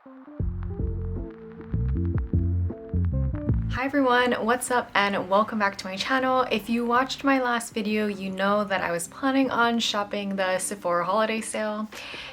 Hi everyone, what's up and welcome back to my channel. If you watched my last video, you know that I was planning on shopping the Sephora holiday sale.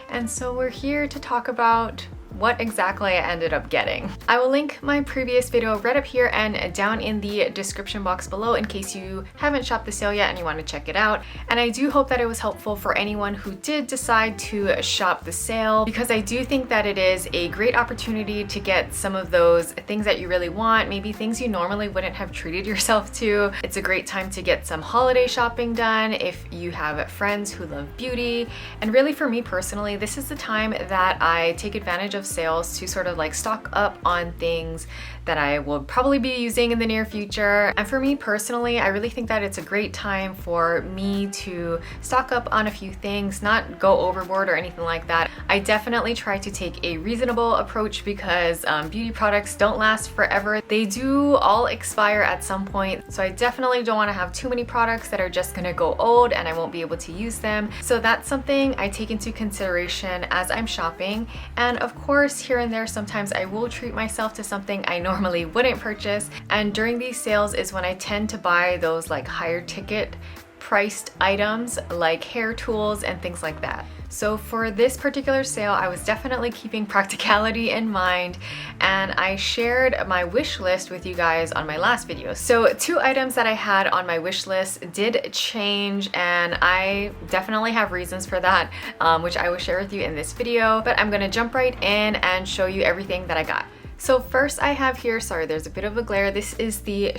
And so we're here to talk about what exactly I ended up getting. I will link my previous video right up here and down in the description box below in case you haven't shopped the sale yet and you want to check it out. And I do hope that it was helpful for anyone who did decide to shop the sale, because I do think that it is a great opportunity to get some of those things that you really want, maybe things you normally wouldn't have treated yourself to. It's a great time to get some holiday shopping done if you have friends who love beauty. And really for me personally, this is the time that I take advantage of sales to sort of like stock up on things that I will probably be using in the near future. And for me personally, I really think that it's a great time for me to stock up on a few things, not go overboard or anything like that. I definitely try to take a reasonable approach because beauty products don't last forever. They do all expire at some point. So I definitely don't want to have too many products that are just gonna go old and I won't be able to use them. So that's something I take into consideration as I'm shopping. And of course, here and there, sometimes I will treat myself to something I normally wouldn't purchase. And during these sales is when I tend to buy those like higher ticket priced items like hair tools and things like that. So for this particular sale, I was definitely keeping practicality in mind, and I shared my wish list with you guys on my last video. So 2 items that I had on my wish list did change, and I definitely have reasons for that, which I will share with you in this video, but I'm gonna jump right in and show you everything that I got. So first I have here, sorry there's a bit of a glare, this is the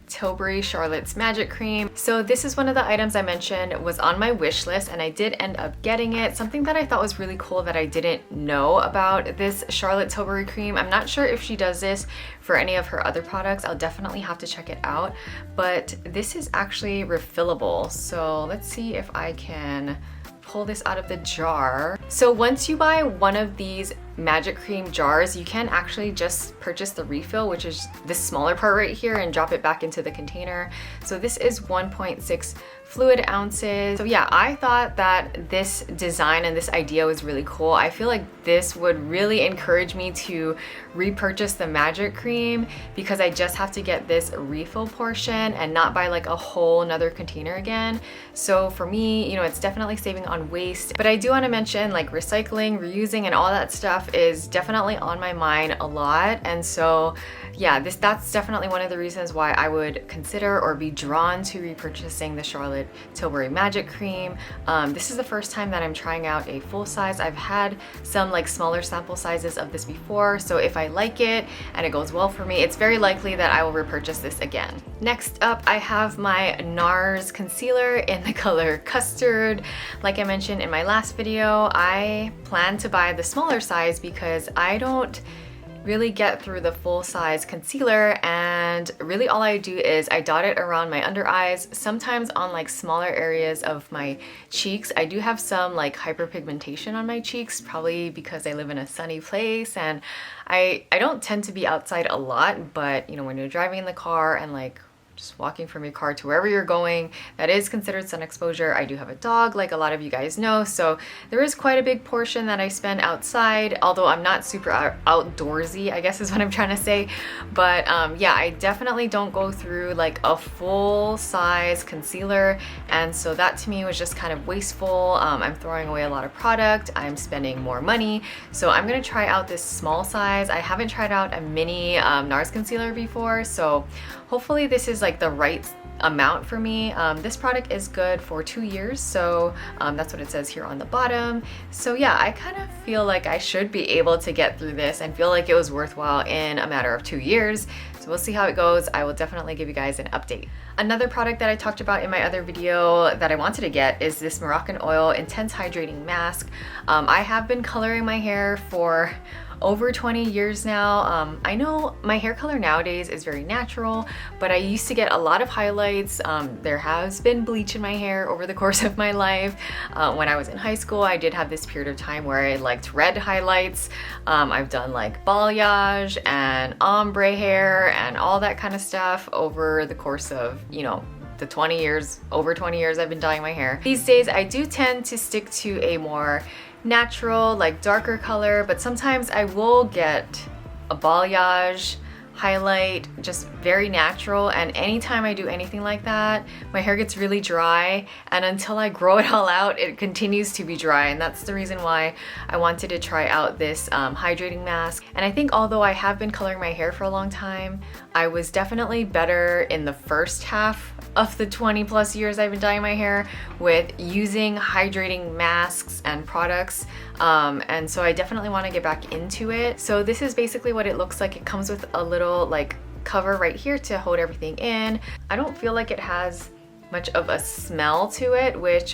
Tilbury Charlotte's Magic Cream. So this is one of the items I mentioned was on my wish list, and I did end up getting it. Something that I thought was really cool that I didn't know about this Tilbury cream. I'm not sure if she does this for any of her other products. I'll definitely have to check it out, but this is actually refillable. So let's see if I can pull this out of the jar. So once you buy one of these magic cream jars, you can actually just purchase the refill, which is this smaller part right here, and drop it back into the container. So this is 1.6 fluid ounces. So yeah, I thought that this design and this idea was really cool. I feel like this would really encourage me to repurchase the magic cream because I just have to get this refill portion and not buy like a whole another container again. So for me, you know, it's definitely saving on waste. But I do want to mention like recycling, reusing, and all that stuff is definitely on my mind a lot. And so yeah, that's definitely one of the reasons why I would consider or be drawn to repurchasing the Tilbury Magic Cream. This is the first time that I'm trying out a full size. I've had some like smaller sample sizes of this before, so if I like it and it goes well for me, it's very likely that I will repurchase this again. Next up, I have my NARS concealer in the color Custard. Like I mentioned in my last video, I plan to buy the smaller size because I don't really get through the full size concealer, and really all I do is I dot it around my under eyes, sometimes on like smaller areas of my cheeks. I do have some like hyperpigmentation on my cheeks, probably because I live in a sunny place and I don't tend to be outside a lot, but you know, when you're driving in the car and like just walking from your car to wherever you're going, that is considered sun exposure. I do have a dog, like a lot of you guys know, so there is quite a big portion that I spend outside, although I'm not super outdoorsy, I guess is what I'm trying to say. But yeah, I definitely don't go through like a full size concealer, and so that to me was just kind of wasteful. I'm throwing away a lot of product, I'm spending more money, so I'm gonna try out this small size. I haven't tried out a mini NARS concealer before, so hopefully this is like the right amount for me. This product is good for 2 years, so that's what it says here on the bottom. So yeah, I kind of feel like I should be able to get through this and feel like it was worthwhile in a matter of 2 years. So we'll see how it goes. I will definitely give you guys an update. Another product that I talked about in my other video that I wanted to get is this Moroccan Oil Intense Hydrating Mask. I have been coloring my hair for over 20 years now. I know my hair color nowadays is very natural, but I used to get a lot of highlights. There has been bleach in my hair over the course of my life. When I was in high school, I did have this period of time where I liked red highlights. I've done like balayage and ombre hair and all that kind of stuff over the course of, you know, the over 20 years I've been dyeing my hair. These days I do tend to stick to a more natural, like darker color, but sometimes I will get a balayage highlight, just very natural, and anytime I do anything like that, my hair gets really dry, and until I grow it all out, it continues to be dry, and that's the reason why I wanted to try out this hydrating mask. And I think although I have been coloring my hair for a long time, I was definitely better in the first half of the 20 plus years I've been dyeing my hair with using hydrating masks and products, and so I definitely want to get back into it. So this is basically what it looks like. It comes with a little like cover right here to hold everything in. I don't feel like it has much of a smell to it, which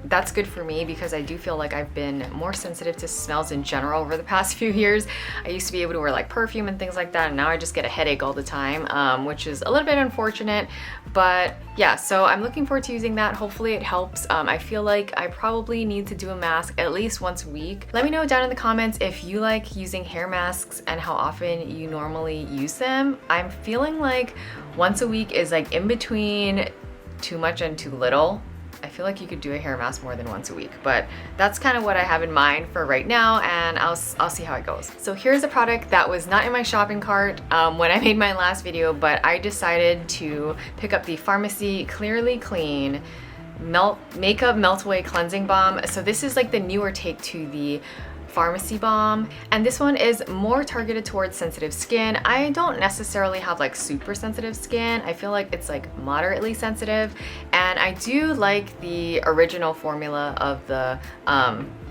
that's good for me because I do feel like I've been more sensitive to smells in general over the past few years. I used to be able to wear like perfume and things like that, and now I just get a headache all the time, which is a little bit unfortunate. But yeah, so I'm looking forward to using that. Hopefully it helps. I feel like I probably need to do a mask at least once a week. Let me know down in the comments if you like using hair masks and how often you normally use them. I'm feeling like once a week is like in between too much and too little. I feel like you could do a hair mask more than once a week, but that's kind of what I have in mind for right now, and I'll see how it goes. So here's a product that was not in my shopping cart when I made my last video, but I decided to pick up the Pharmacy Clearly Clean Makeup Melt Away Cleansing Balm. So this is like the newer take to the Pharmacy Balm, and this one is more targeted towards sensitive skin. I don't necessarily have like super sensitive skin. I feel like it's like moderately sensitive, and I do like the original formula of the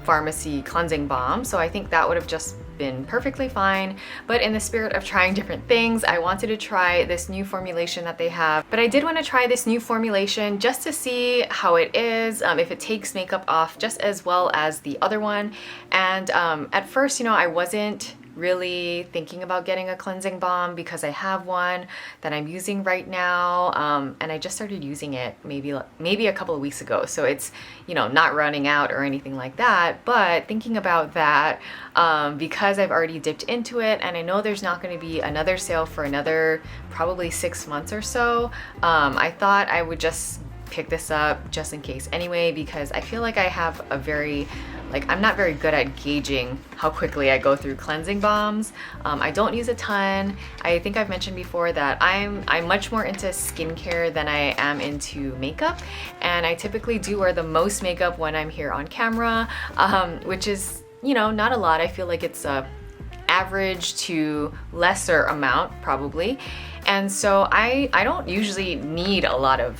Pharmacy Cleansing Balm, so I think that would have just been perfectly fine. But in the spirit of trying different things, I wanted to try this new formulation that they have. But I did want to try this new formulation just to see how it is, if it takes makeup off just as well as the other one. And at first, you know, I wasn't really thinking about getting a cleansing balm because I have one that I'm using right now, and I just started using it maybe a couple of weeks ago, so it's, you know, not running out or anything like that. But thinking about that, because I've already dipped into it and I know there's not going to be another sale for another probably 6 months or so, I thought I would just pick this up just in case anyway, because I feel like I have a very I'm not very good at gauging how quickly I go through cleansing balms. I don't use a ton. I think I've mentioned before that I'm much more into skincare than I am into makeup, and I typically do wear the most makeup when I'm here on camera, which is, you know, not a lot. I feel like it's a average to lesser amount probably, and so I don't usually need a lot of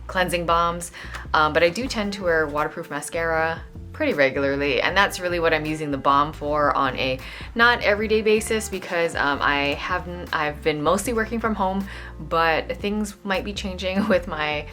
cleansing balms, but I do tend to wear waterproof mascara pretty regularly, and that's really what I'm using the balm for on a not everyday basis, because I've been mostly working from home, but things might be changing with my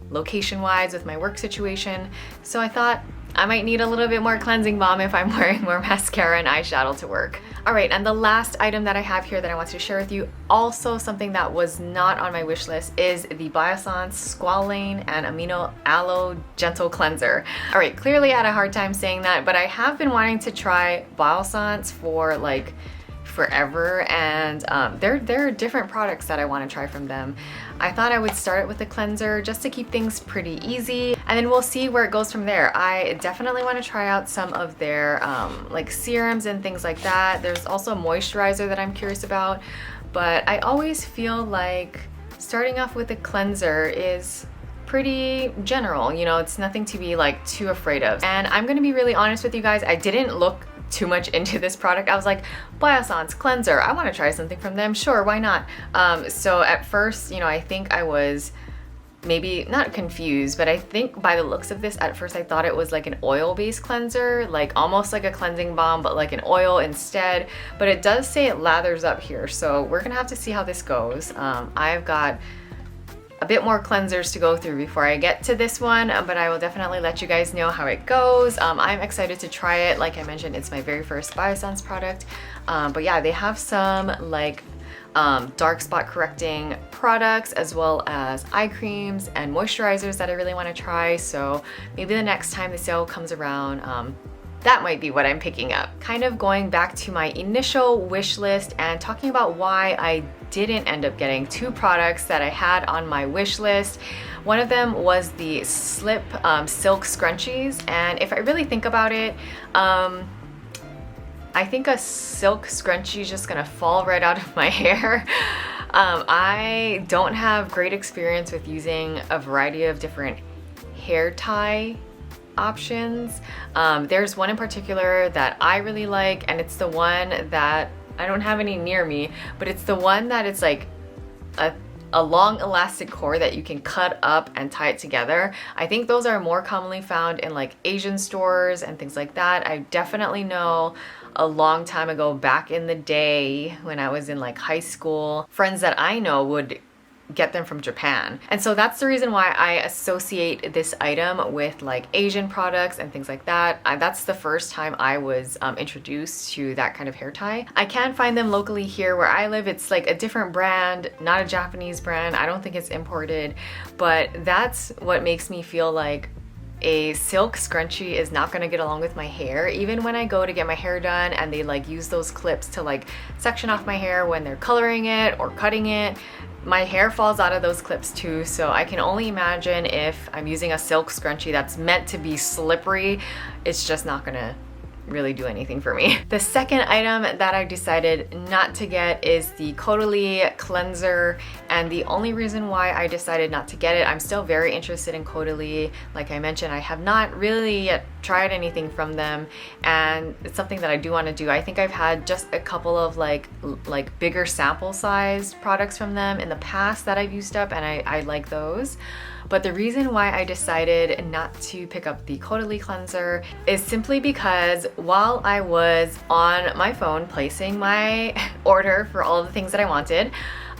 location wise with my work situation, so I thought I might need a little bit more cleansing balm if I'm wearing more mascara and eyeshadow to work. All right, and the last item that I have here that I want to share with you, also something that was not on my wish list, is the Biossance Squalane and Amino Aloe Gentle Cleanser. All right, clearly I had a hard time saying that, but I have been wanting to try Biossance for like forever, and there are different products that I want to try from them. I thought I would start with a cleanser just to keep things pretty easy, and then we'll see where it goes from there. I definitely want to try out some of their like serums and things like that. There's also a moisturizer that I'm curious about, but I always feel like starting off with a cleanser is pretty general, you know, it's nothing to be like too afraid of. And I'm gonna be really honest with you guys, I didn't look too much into this product. I was like, Biossance cleanser, I want to try something from them, sure, why not? So at first, you know, I think I was maybe not confused, but I think by the looks of this, at first I thought it was like an oil-based cleanser, like almost like a cleansing balm, but like an oil instead. But it does say it lathers up here, so we're gonna have to see how this goes. I've got a bit more cleansers to go through before I get to this one, but I will definitely let you guys know how it goes. I'm excited to try it. Like I mentioned, it's my very first Biossance product, but yeah, they have some like dark spot correcting products as well as eye creams and moisturizers that I really want to try. So maybe the next time the sale comes around, that might be what I'm picking up. Kind of going back to my initial wish list and talking about why I didn't end up getting two products that I had on my wish list. One of them was the Slip Silk Scrunchies, and if I really think about it, I think a silk scrunchie is just gonna fall right out of my hair. I don't have great experience with using a variety of different hair tie options. There's one in particular that I really like, and it's the one that I don't have any near me, but it's the one that it's like a long elastic cord that you can cut up and tie it together. I think those are more commonly found in like Asian stores and things like that. I definitely know a long time ago, back in the day when I was in like high school, friends that I know would get them from Japan. And so that's the reason why I associate this item with like Asian products and things like that. That's the first time I was introduced to that kind of hair tie. I can find them locally here where I live. It's like a different brand, not a Japanese brand. I don't think it's imported, but that's what makes me feel like a silk scrunchie is not gonna get along with my hair. Even when I go to get my hair done and they like use those clips to like section off my hair when they're coloring it or cutting it, my hair falls out of those clips too. So I can only imagine if I'm using a silk scrunchie that's meant to be slippery, it's just not gonna really do anything for me. The second item that I decided not to get is the Caudalie cleanser, and the only reason why I decided not to get it, I'm still very interested in Caudalie. Like I mentioned, I have not really yet tried anything from them, and it's something that I do want to do. I think I've had just a couple of like bigger sample sized products from them in the past that I've used up, and I like those. But the reason why I decided not to pick up the Caudalie cleanser is simply because while I was on my phone placing my order for all of the things that I wanted,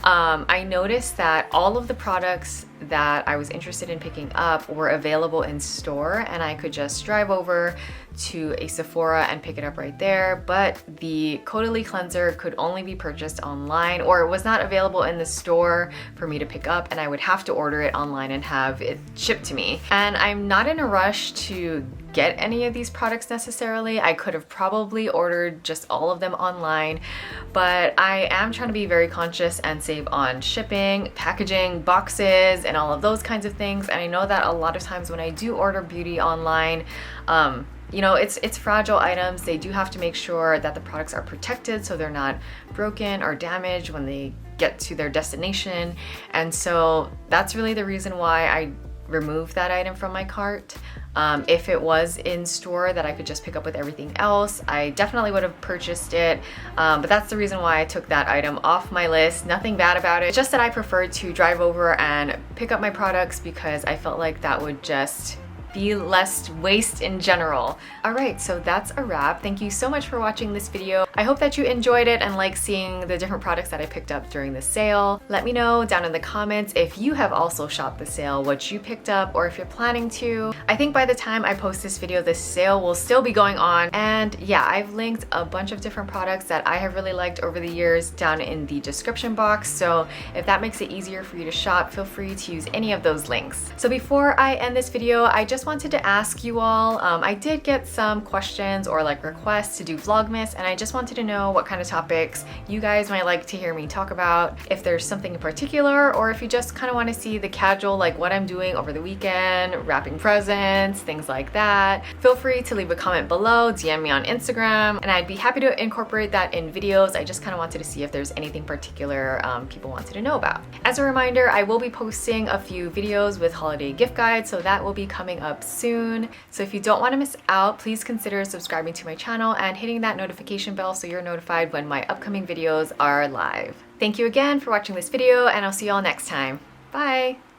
I noticed that all of the products that I was interested in picking up were available in store, and I could just drive over to a Sephora and pick it up right there. But the Caudalie cleanser could only be purchased online, or it was not available in the store for me to pick up, and I would have to order it online and have it shipped to me. And I'm not in a rush to get any of these products necessarily. I could have probably ordered just all of them online, but I am trying to be very conscious and save on shipping, packaging, boxes, and all of those kinds of things. And I know that a lot of times when I do order beauty online, you know, it's fragile items. They do have to make sure that the products are protected so they're not broken or damaged when they get to their destination. And so that's really the reason why I removed that item from my cart. If it was in store that I could just pick up with everything else, I definitely would have purchased it. But that's the reason why I took that item off my list. Nothing bad about it, just that I preferred to drive over and pick up my products because I felt like that would just be less waste in general. All right, so that's a wrap. Thank you so much for watching this video. I hope that you enjoyed it and like seeing the different products that I picked up during the sale. Let me know down in the comments if you have also shopped the sale, what you picked up, or if you're planning to. I think by the time I post this video, this sale will still be going on. And yeah, I've linked a bunch of different products that I have really liked over the years down in the description box. So if that makes it easier for you to shop, feel free to use any of those links. So before I end this video, I just wanted to ask you all, I did get some questions or like requests to do Vlogmas, and I just wanted to know what kind of topics you guys might like to hear me talk about. If there's something in particular, or if you just kind of want to see the casual, like what I'm doing over the weekend, wrapping presents, things like that, feel free to leave a comment below, DM me on Instagram, and I'd be happy to incorporate that in videos. I just kind of wanted to see if there's anything particular people wanted to know about. As a reminder, I will be posting a few videos with holiday gift guides, so that will be coming up soon. So if you don't want to miss out, please consider subscribing to my channel and hitting that notification bell so you're notified when my upcoming videos are live. Thank you again for watching this video, and I'll see you all next time. Bye!